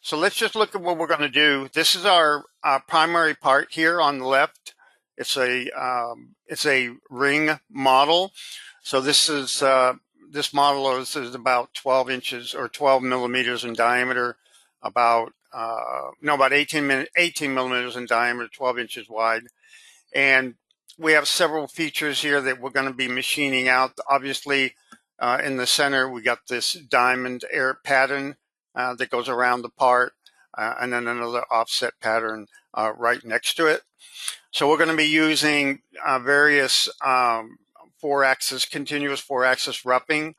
So let's just look at what we're going to do. This is our primary part here on the left. It's a ring model. So this model is about 12 inches or 12 millimeters in diameter, about 18 millimeters in diameter, 12 inches wide. And we have several features here that we're going to be machining out. Obviously, in the center, we got this diamond air pattern that goes around the part, and then another offset pattern right next to it. So we're going to be using various continuous four-axis roughing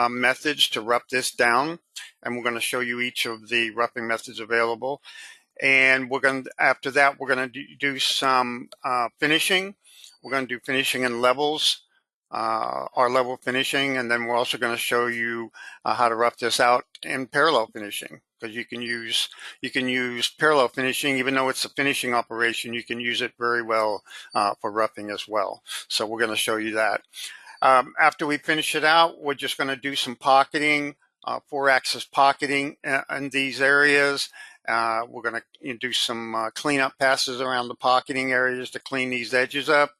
methods to rough this down, and we're going to show you each of the roughing methods available. And after that, we're going to do some finishing. We're going to do finishing in levels, our level finishing, and then we're also going to show you how to rough this out in parallel finishing, because you can use parallel finishing. Even though it's a finishing operation, you can use it very well for roughing as well. So we're going to show you that. After we finish it out, we're just going to do some pocketing, four-axis pocketing in these areas. We're going to do some cleanup passes around the pocketing areas to clean these edges up.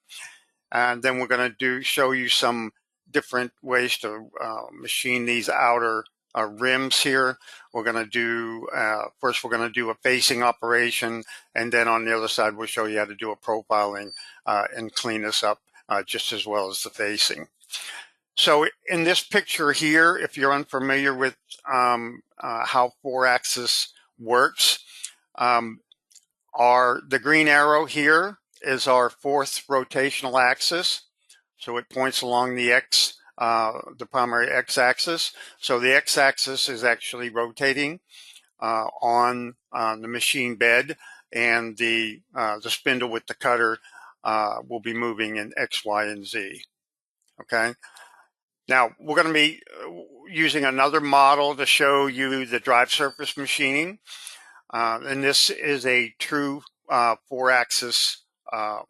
And then we're going to show you some different ways to machine these outer rims here. We're going to do, first we're going to do a facing operation, and then on the other side we'll show you how to do a profiling and clean this up just as well as the facing. So in this picture here, if you're unfamiliar with how four-axis works, the green arrow here is our fourth rotational axis. So it points along the the primary x-axis. So the x-axis is actually rotating on the machine bed, and the spindle with the cutter will be moving in X, Y, and Z. Okay. Now we're going to be using another model to show you the drive surface machining, and this is a true four-axis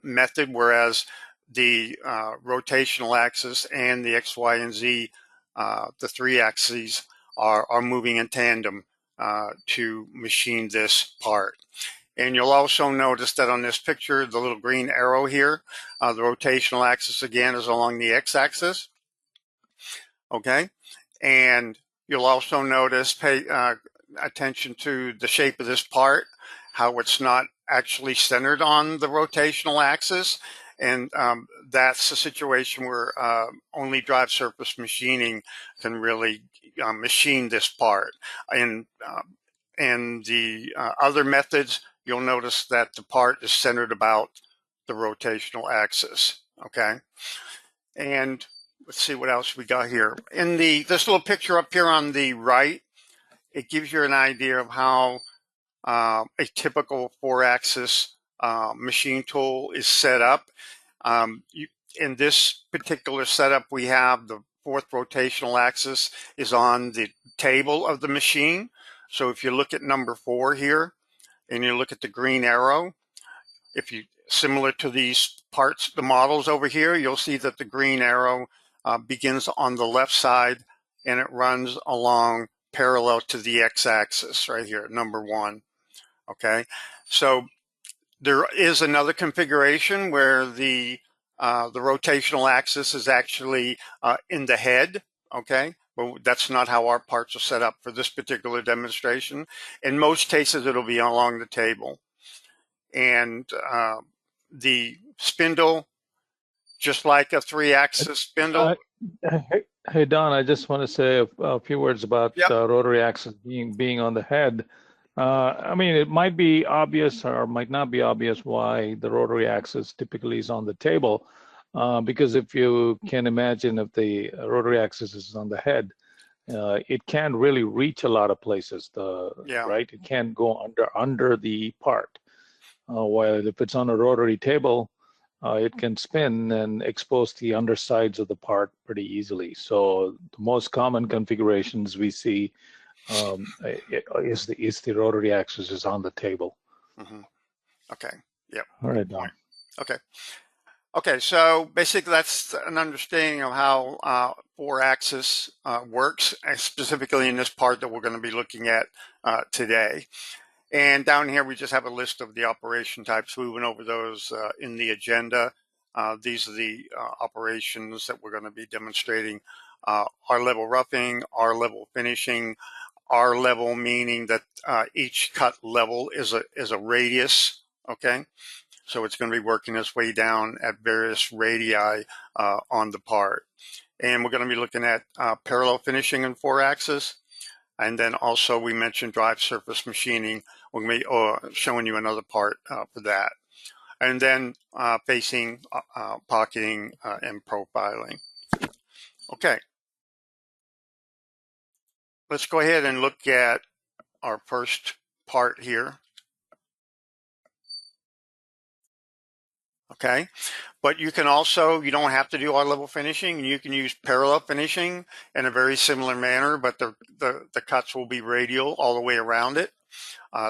method, whereas the rotational axis and the X, Y, and Z, the three axes, are moving in tandem to machine this part. And you'll also notice that on this picture, the little green arrow here, the rotational axis again is along the x-axis. Okay, and you'll also notice, pay attention to the shape of this part, how it's not actually centered on the rotational axis. And that's a situation where only drive surface machining can really machine this part. And the other methods, you'll notice that the part is centered about the rotational axis. Okay, and let's see what else we got here. In this little picture up here on the right, it gives you an idea of how a typical four-axis machine tool is set up. In this particular setup, we have the fourth rotational axis is on the table of the machine. So if you look at number 4 here, and you look at the green arrow, similar to these parts, the models over here, you'll see that the green arrow begins on the left side, and it runs along parallel to the x-axis right here, number 1. Okay, so there is another configuration where the rotational axis is actually in the head. Okay, but that's not how our parts are set up for this particular demonstration. In most cases, it'll be along the table, and the spindle, just like a 3-axis spindle. Hey Don, I just want to say a few words about rotary axis being on the head. I mean, it might be obvious or might not be obvious why the rotary axis typically is on the table, because if you can imagine, if the rotary axis is on the head, it can't really reach a lot of places. Right? It can't go under the part. While if it's on a rotary table, it can spin and expose the undersides of the part pretty easily. So the most common configurations we see is the rotary axis is on the table. Mm-hmm. Okay. Yep. All right, Don. Okay. Okay, so basically that's an understanding of how 4-axis works, specifically in this part that we're going to be looking at today. And down here, we just have a list of the operation types. We went over those in the agenda. These are the operations that we're going to be demonstrating. R-level roughing, R-level finishing, R-level meaning that each cut level is a radius, okay? So it's going to be working its way down at various radii on the part. And we're going to be looking at parallel finishing in 4-axis. And then also we mentioned drive surface machining. We're going to be showing you another part for that. And then facing, pocketing, and profiling. Okay. Let's go ahead and look at our first part here. Okay. But you can also, you don't have to do R-level finishing. You can use parallel finishing in a very similar manner, but the cuts will be radial all the way around it.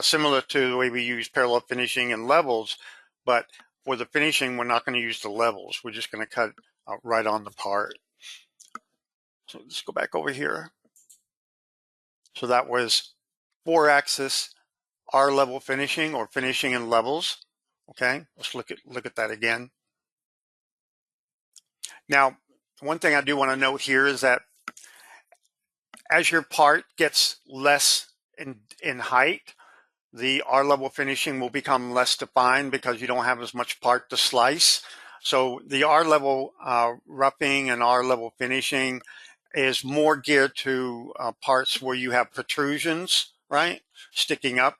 Similar to the way we use parallel finishing in levels, but for the finishing, we're not going to use the levels. We're just going to cut right on the part. So let's go back over here. So that was 4-axis R-level finishing or finishing in levels. Okay, let's look at that again. Now, one thing I do want to note here is that as your part gets less in height, the R-level finishing will become less defined because you don't have as much part to slice. So the R-level roughing and R-level finishing is more geared to parts where you have protrusions, right, sticking up,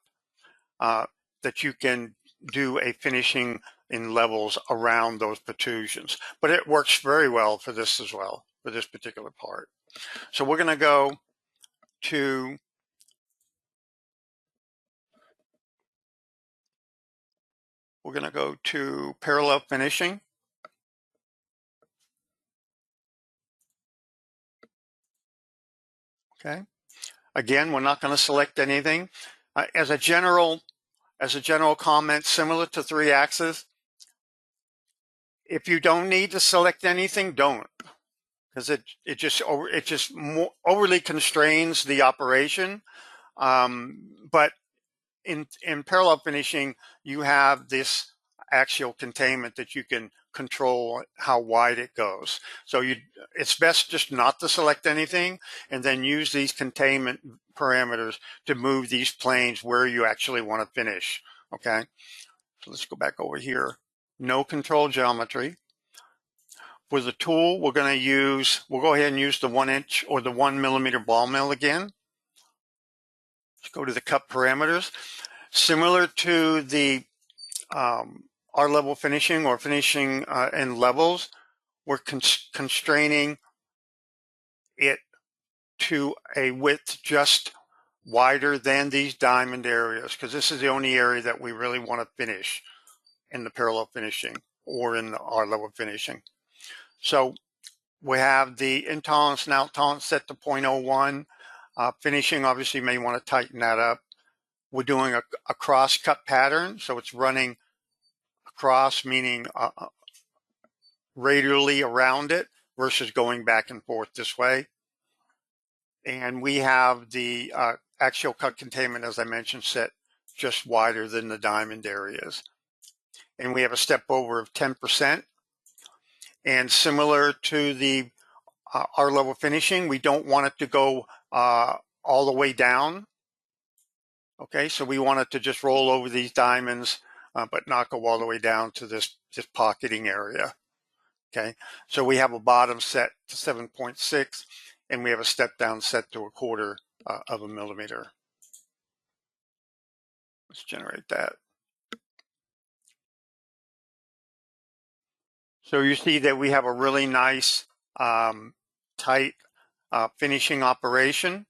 that you can do a finishing in levels around those protrusions. But it works very well for this as well, for this particular part. So we're going to go to parallel finishing. Okay. Again, we're not going to select anything. As a general comment, similar to 3-axis, if you don't need to select anything, don't, because it just overly constrains the operation. But in parallel finishing, you have this axial containment that you can control how wide it goes. So it's best just not to select anything and then use these containment parameters to move these planes where you actually want to finish. Okay, so let's go back over here. No control geometry. For the tool, we'll go ahead and use the 1-inch or the 1mm ball mill again. Let's go to the cut parameters. Similar to the R-level finishing or finishing in levels, we're constraining it to a width just wider than these diamond areas, because this is the only area that we really want to finish in the parallel finishing or in the R-level finishing. So we have the in tolerance and out tolerance set to 0.01. Finishing, obviously, you may want to tighten that up. We're doing a cross cut pattern, so it's running across, meaning radially around it versus going back and forth this way. And we have the axial cut containment, as I mentioned, set just wider than the diamond areas. And we have a step over of 10%. And similar to the R-level finishing, we don't want it to go all the way down. Okay, so we want it to just roll over these diamonds, but not go all the way down to this pocketing area. Okay, so we have a bottom set to 7.6, and we have a step down set to 1/4 of a millimeter. Let's generate that. So you see that we have a really nice, tight finishing operation.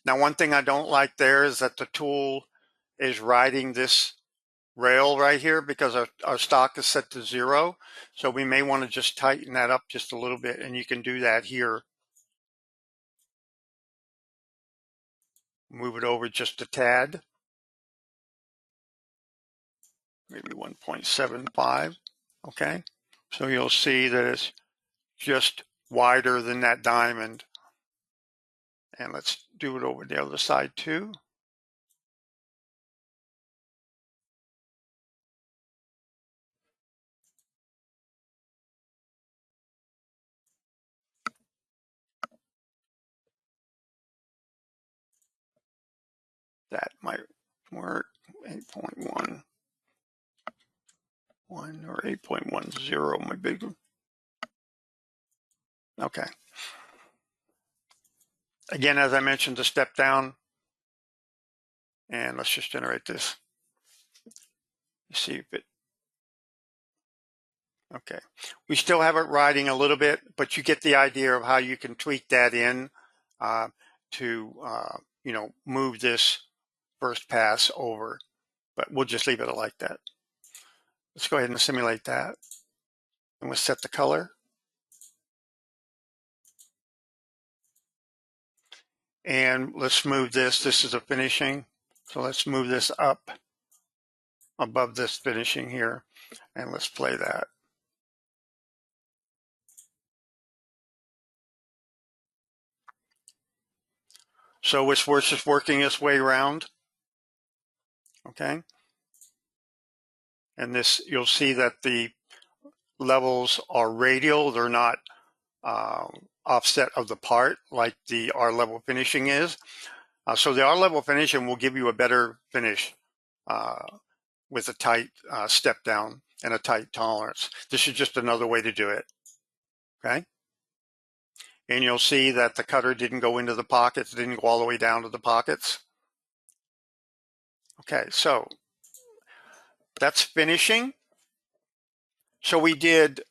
Now, one thing I don't like there is that the tool is riding this rail right here because our stock is set to 0. So we may want to just tighten that up just a little bit, and you can do that here. Move it over just a tad, maybe 1.75. Okay. So you'll see that it's just wider than that diamond. And let's do it over the other side too. That might work. 8.11 or 8.10, my big one. Okay. Again, as I mentioned, the step down. And let's just generate this. See if it, okay. We still have it riding a little bit, but you get the idea of how you can tweak that in to, move this first pass over, but we'll just leave it like that. Let's go ahead and simulate that. And we'll set the color. And let's move this. This is a finishing. So let's move this up above this finishing here. And let's play that. So it's just working its way around. Okay. And this, you'll see that the levels are radial. They're not offset of the part like the R level finishing is. So the R level finishing will give you a better finish with a tight step down and a tight tolerance. This is just another way to do it. Okay. And you'll see that the cutter didn't go into the pockets, didn't go all the way down to the pockets. Okay, so that's finishing. So we did